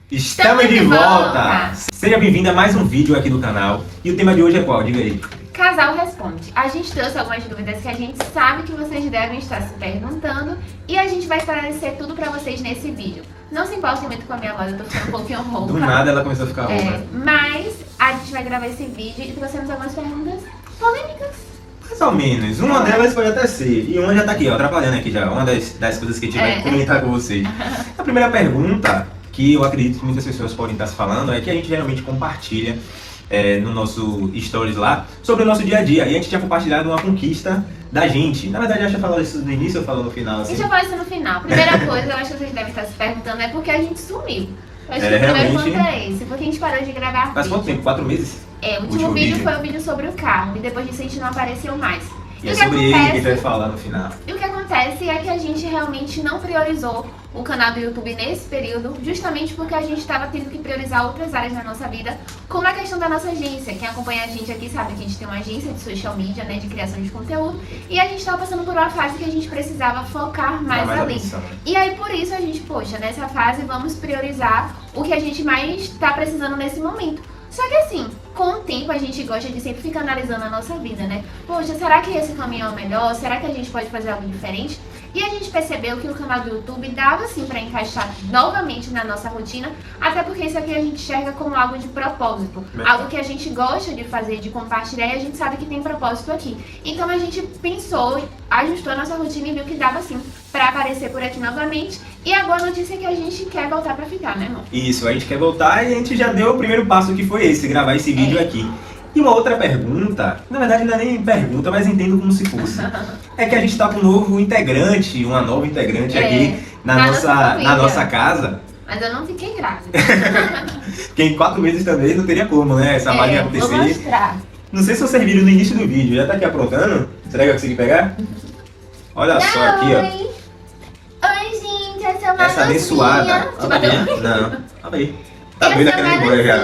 Estamos de volta! Seja bem-vindo a mais um vídeo aqui do canal. E o tema de hoje é qual? Diga aí. Casal Responde. A gente trouxe algumas dúvidas que a gente sabe que vocês devem estar se perguntando e a gente vai esclarecer tudo pra vocês nesse vídeo. Não se importem muito com a minha voz, eu tô ficando um pouquinho rouca. Do nada ela começou a ficar rouca. Mas a gente vai gravar esse vídeo e trouxemos algumas perguntas polêmicas. Mais ou menos. Uma delas pode até ser. E uma já tá aqui, ó, atrapalhando aqui já. Uma das coisas que a gente vai comentar com vocês. A primeira pergunta, que eu acredito que muitas pessoas podem estar se falando, é que a gente geralmente compartilha no nosso stories lá sobre o nosso dia a dia. E a gente tinha compartilhado uma conquista da gente. Na verdade, eu acho que falou isso no início ou falou no final? Assim? A gente já falou isso no final. Primeira coisa, eu acho que vocês devem estar se perguntando é porque a gente sumiu. Eu acho que o primeiro ponto é esse, porque a gente parou de gravar. Faz quanto tempo? 4 meses? O último vídeo foi o vídeo sobre o carro e depois disso a gente não apareceu mais. E é sobre ele que a gente vai falar no final. E o que acontece é que a gente realmente não priorizou o canal do YouTube nesse período, justamente porque a gente estava tendo que priorizar outras áreas da nossa vida, como a questão da nossa agência. Quem acompanha a gente aqui sabe que a gente tem uma agência de social media, né, de criação de conteúdo, e a gente estava passando por uma fase que a gente precisava focar mais ali. Atenção, né? E aí por isso a gente, poxa, nessa fase vamos priorizar o que a gente mais está precisando nesse momento. Só que assim, com o tempo a gente gosta de sempre ficar analisando a nossa vida, né? Poxa, será que esse caminho é o melhor? Será que a gente pode fazer algo diferente? E a gente percebeu que o canal do YouTube dava sim pra encaixar novamente na nossa rotina, até porque isso aqui a gente enxerga como algo de propósito, algo que a gente gosta de fazer, de compartilhar, e a gente sabe que tem propósito aqui. Então a gente pensou, ajustou a nossa rotina e viu que dava sim pra aparecer por aqui novamente. E a boa notícia é que a gente quer voltar pra ficar, né, amor? Isso, a gente quer voltar e a gente já deu o primeiro passo que foi esse, gravar esse vídeo aqui. E uma outra pergunta, na verdade não é nem pergunta, mas entendo como se fosse. É que a gente tá com um novo integrante, uma nova integrante aqui na nossa casa. Mas eu não fiquei grávida. Que em 4 meses também não teria como, né? Essa mágica acontecer. Vou mostrar. Não sei se vocês viram no início do vídeo, já tá aqui aprontando? Será que eu consegui pegar? Olha só aqui, ó. Oi, gente, essa é uma Essa abençoada. Te bateu? Não, olha aí. Tá doida querendo ir embora já.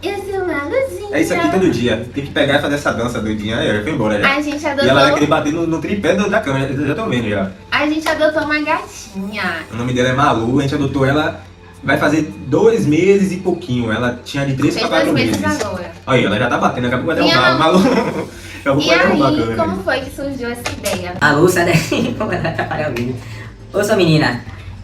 Eu sou uma luzinha. É isso aqui todo dia. Tem que pegar e fazer essa dança doidinha. Aí, foi embora já. A gente adotou... E ela vai querer bater no tripé da câmera. Eu já tô vendo já. A gente adotou uma gatinha. O nome dela é Malu. A gente adotou ela. Vai fazer 2 meses e pouquinho. Ela tinha de 3 para 4 meses. Agora. Aí, ela já tá batendo. Daqui a pouco vai derrubar. Malu. E aí, como foi que surgiu essa ideia? Malu, sai daí. Como ela atrapalha o vídeo. Ô, sua menina.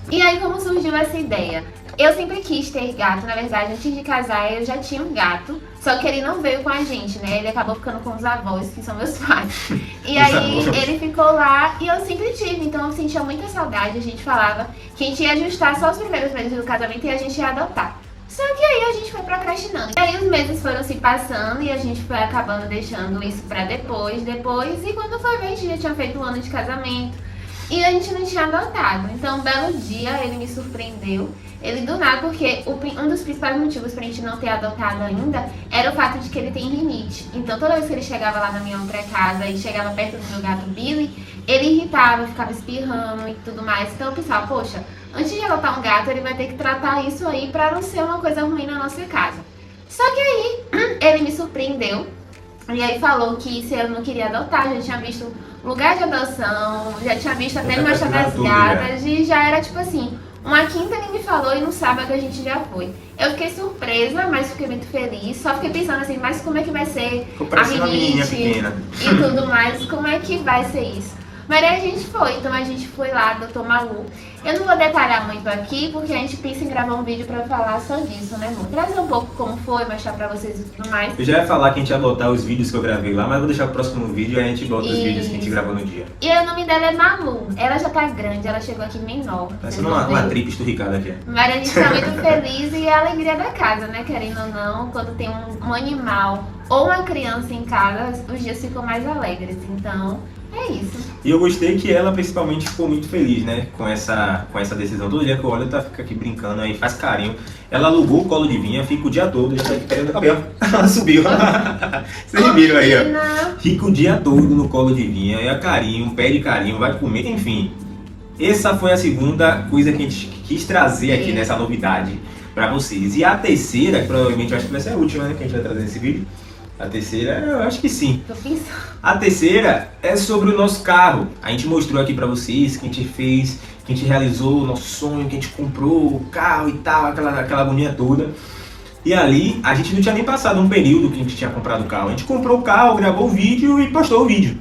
E aí, como surgiu essa ideia? Eu sempre quis ter gato, na verdade, antes de casar eu já tinha um gato, só que ele não veio com a gente, né? Ele acabou ficando com os avós, que são meus pais. E aí ele ficou lá e eu sempre tive, então eu sentia muita saudade. A gente falava que a gente ia ajustar só os primeiros meses do casamento e a gente ia adotar. Só que aí a gente foi procrastinando. E aí os meses foram se passando e a gente foi acabando deixando isso pra depois. E quando foi ver, a gente já tinha feito um ano de casamento. E a gente não tinha adotado. Então, um belo dia, ele me surpreendeu. Ele do nada, porque um dos principais motivos pra gente não ter adotado ainda era o fato de que ele tem rinite. Então, toda vez que ele chegava lá na minha outra casa e chegava perto do meu gato Billy, ele irritava, ficava espirrando e tudo mais. Então, eu pensava, poxa, antes de adotar um gato, ele vai ter que tratar isso aí pra não ser uma coisa ruim na nossa casa. Só que aí, ele me surpreendeu. E aí falou que se eu não queria adotar, já tinha visto lugar de adoção, já tinha visto até no Machado das Gatas, e já era tipo assim, uma quinta ele me falou e no sábado a gente já foi. Eu fiquei surpresa, mas fiquei muito feliz, só fiquei pensando assim, mas como é que vai ser a rinite e tudo mais, como é que vai ser isso? Mas aí a gente foi, então a gente foi lá, adotou Malu. Eu não vou detalhar muito aqui, porque a gente pensa em gravar um vídeo pra falar só disso, né, amor? Trazer um pouco como foi, mostrar pra vocês e tudo mais. Eu já ia falar que a gente ia botar os vídeos que eu gravei lá, mas vou deixar o próximo vídeo e a gente bota os vídeos que a gente gravou no dia. E o nome dela é Malu. Ela já tá grande, ela chegou aqui menor. Parece uma tripa esturricada aqui. Mas a gente tá muito feliz e é a alegria da casa, né? Querendo ou não, quando tem um animal ou uma criança em casa, os dias ficam mais alegres. Então, é isso. E eu gostei que ela principalmente ficou muito feliz, né? Com essa decisão. Todo dia que eu olho, ela fica aqui brincando aí, faz carinho. Ela alugou o colo de vinha, fica o dia todo, já tá aqui querendo o cabelo. Ela subiu. Vocês viram aí, ó. Fica o dia todo no colo de vinha, é carinho, pede carinho, vai comer, enfim. Essa foi a segunda coisa que a gente quis trazer aqui nessa novidade pra vocês. E a terceira, que provavelmente eu acho que vai ser a última, né? Que a gente vai trazer nesse vídeo. A terceira, eu acho que sim. Tô pensando. A terceira é sobre o nosso carro. A gente mostrou aqui pra vocês que a gente fez que a gente realizou o nosso sonho, que a gente comprou o carro e tal, aquela agonia toda. E ali, a gente não tinha nem passado um período que a gente tinha comprado o carro. A gente comprou o carro, gravou o vídeo e postou o vídeo.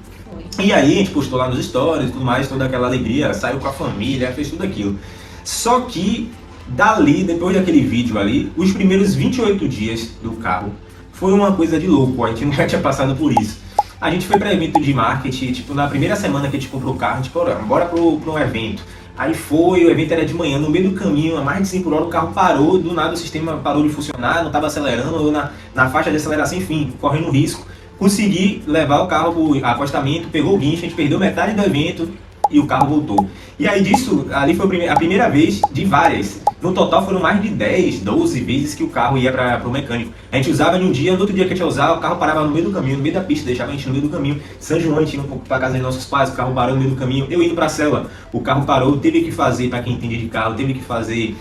E aí a gente postou lá nos stories e tudo mais, toda aquela alegria, saiu com a família, fez tudo aquilo. Só que dali, depois daquele vídeo ali, os primeiros 28 dias do carro foi uma coisa de louco, a gente nunca tinha passado por isso. A gente foi para evento de marketing, tipo, na primeira semana que a gente comprou o carro, a gente falou, bora pro um evento. Aí foi, o evento era de manhã, no meio do caminho, a mais de 100 por hora, o carro parou, do nada o sistema parou de funcionar, não estava acelerando, ou na faixa de aceleração, enfim, correndo risco. Consegui levar o carro pro acostamento, pegou o guincho, a gente perdeu metade do evento e o carro voltou. E aí disso, ali foi a primeira vez de várias. No total foram mais de 10, 12 vezes que o carro ia para o mecânico. A gente usava em um dia, no outro dia que a gente ia usar, o carro parava no meio do caminho, no meio da pista, deixava a gente no meio do caminho. São João, a gente indo para casa dos nossos pais, o carro parou no meio do caminho. Eu indo para a célula, o carro parou, teve que fazer, para quem entende de carro, teve que fazer...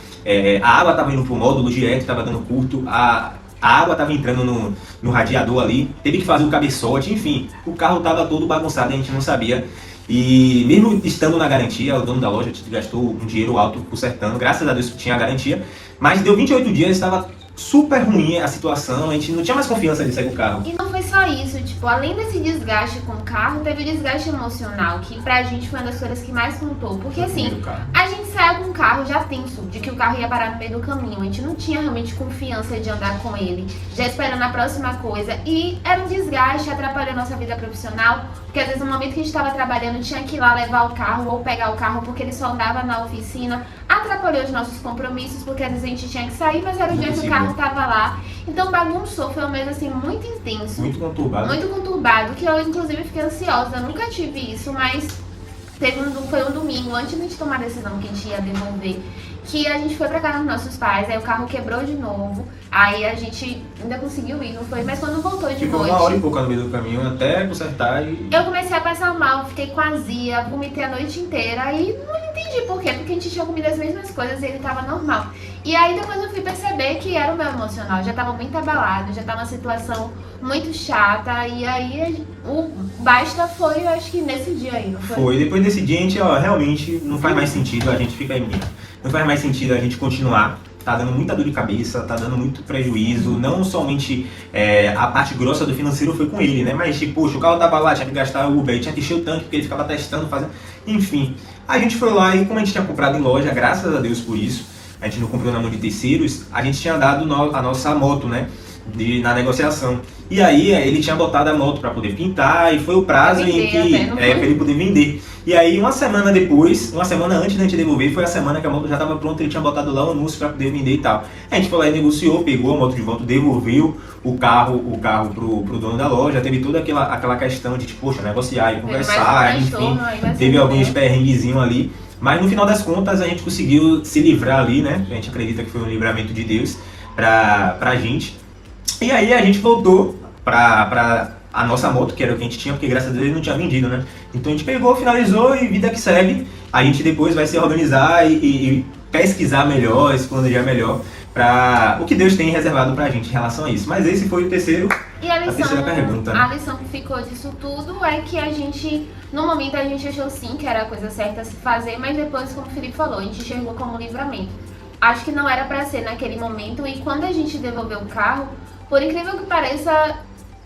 a água estava indo para o módulo direto, estava dando curto, a água estava entrando no radiador ali, teve que fazer o cabeçote, enfim, o carro estava todo bagunçado, a gente não sabia. E mesmo estando na garantia, o dono da loja gastou um dinheiro alto consertando, graças a Deus tinha a garantia, mas deu 28 dias, estava super ruim a situação, a gente não tinha mais confiança de sair com o carro. E não foi só isso, tipo, além desse desgaste com o carro, teve o desgaste emocional, que pra gente foi uma das coisas que mais contou. Porque assim, a gente saiu com o carro já tenso, de que o carro ia parar no meio do caminho, a gente não tinha realmente confiança de andar com ele, já esperando a próxima coisa, e era um desgaste, atrapalhou a nossa vida profissional, porque às vezes no momento que a gente estava trabalhando, tinha que ir lá levar o carro ou pegar o carro, porque ele só andava na oficina, atrapalhou os nossos compromissos, porque às vezes a gente tinha que sair, mas era o dia que o carro tava lá. Então bagunçou, foi um mês assim muito intenso. Muito conturbado. Muito conturbado, que eu inclusive fiquei ansiosa, eu nunca tive isso, mas foi um domingo, antes de a gente tomar a decisão que a gente ia devolver, que a gente foi pra casa dos nossos pais, aí o carro quebrou de novo, aí a gente ainda conseguiu ir, não foi? Mas quando voltou de Ficou noite... uma hora e pouco no meio do caminho, até consertar e... Eu comecei a passar mal, fiquei com azia, vomitei a noite inteira e não entendi por quê, porque a gente tinha comido as mesmas coisas e ele tava normal. E aí depois eu fui perceber que era o meu emocional, já tava muito abalado, já tava uma situação muito chata, e aí o basta foi, eu acho que nesse dia aí, não foi? Foi, depois desse dia a gente, realmente não faz mais sentido a gente ficar em mim. Não faz mais sentido a gente continuar, tá dando muita dor de cabeça, tá dando muito prejuízo, não somente a parte grossa do financeiro foi com ele, né? Mas tipo, poxa, o carro tava lá, tinha que gastar o Uber, tinha que encher o tanque, porque ele ficava testando, fazendo... Enfim, a gente foi lá e como a gente tinha comprado em loja, graças a Deus por isso, a gente não comprou na mão de terceiros, a gente tinha dado a nossa moto, né? Na negociação. E aí ele tinha botado a moto para poder pintar e foi o prazo em que para ele poder vender. E aí uma semana depois, uma semana antes da gente devolver, foi a semana que a moto já estava pronta, ele tinha botado lá o anúncio para poder vender e tal. A gente foi lá e negociou, pegou a moto de volta, devolveu o carro pro dono da loja, teve toda aquela questão de tipo, poxa, negociar e conversar, enfim, teve alguns perrenguezinhos ali. Mas no final das contas a gente conseguiu se livrar ali, né? A gente acredita que foi um livramento de Deus pra gente. E aí a gente voltou pra a nossa moto, que era o que a gente tinha, porque graças a Deus ele não tinha vendido, né? Então a gente pegou, finalizou e vida que segue. A gente depois vai se organizar e pesquisar melhor, se planejar melhor para o que Deus tem reservado pra gente em relação a isso. Mas esse foi o terceiro, e a terceira pergunta. A lição que ficou disso tudo é que a gente, no momento a gente achou sim que era a coisa certa a se fazer, mas depois, como o Felipe falou, a gente enxergou como livramento. Acho que não era pra ser naquele momento, e quando a gente devolveu o carro, por incrível que pareça,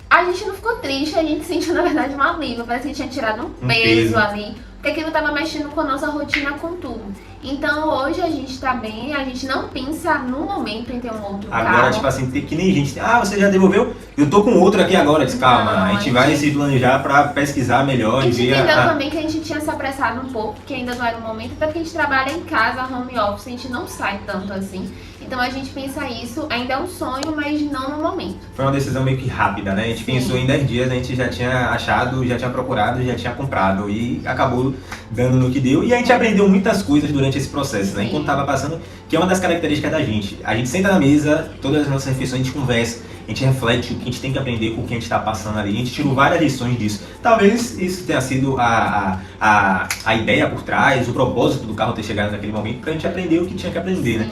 a gente não ficou triste, a gente sentiu na verdade um alívio, parece que tinha tirado um peso ali, porque aquilo tava mexendo com a nossa rotina, com tudo. Então hoje a gente tá bem, a gente não pensa no momento em ter um outro carro. Agora, tipo assim, tem que nem gente, você já devolveu? Eu tô com outro aqui agora, calma, não, a gente vai se planejar pra pesquisar melhor. A gente entendeu também que a gente tinha se apressado um pouco, porque ainda não era o momento, até porque a gente trabalha em casa, home office, a gente não sai tanto assim. Então a gente pensa isso, ainda é um sonho, mas não no momento. Foi uma decisão meio que rápida, né? A gente pensou em 10 dias, a gente já tinha achado, já tinha procurado, já tinha comprado e acabou dando no que deu. E a gente aprendeu muitas coisas durante esse processo, né? Enquanto tava passando, que é uma das características da gente. A gente senta na mesa, todas as nossas refeições, a gente conversa, a gente reflete o que a gente tem que aprender com o que a gente está passando ali. A gente tirou várias lições disso. Talvez isso tenha sido a ideia por trás, o propósito do carro ter chegado naquele momento, pra gente aprender o que tinha que aprender, né?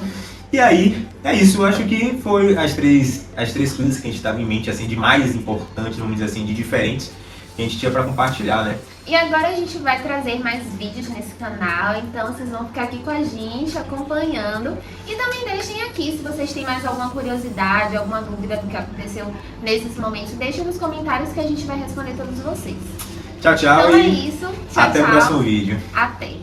E aí, é isso, eu acho que foi as três coisas que a gente estava em mente, assim, de mais importantes, vamos dizer assim, de diferentes, que a gente tinha para compartilhar, né? E agora a gente vai trazer mais vídeos nesse canal, então vocês vão ficar aqui com a gente, acompanhando. E também deixem aqui, se vocês têm mais alguma curiosidade, alguma dúvida do que aconteceu nesses momentos, deixem nos comentários que a gente vai responder todos vocês. Tchau, tchau Então é e isso. Tchau, até o tchau. próximo vídeo. Até.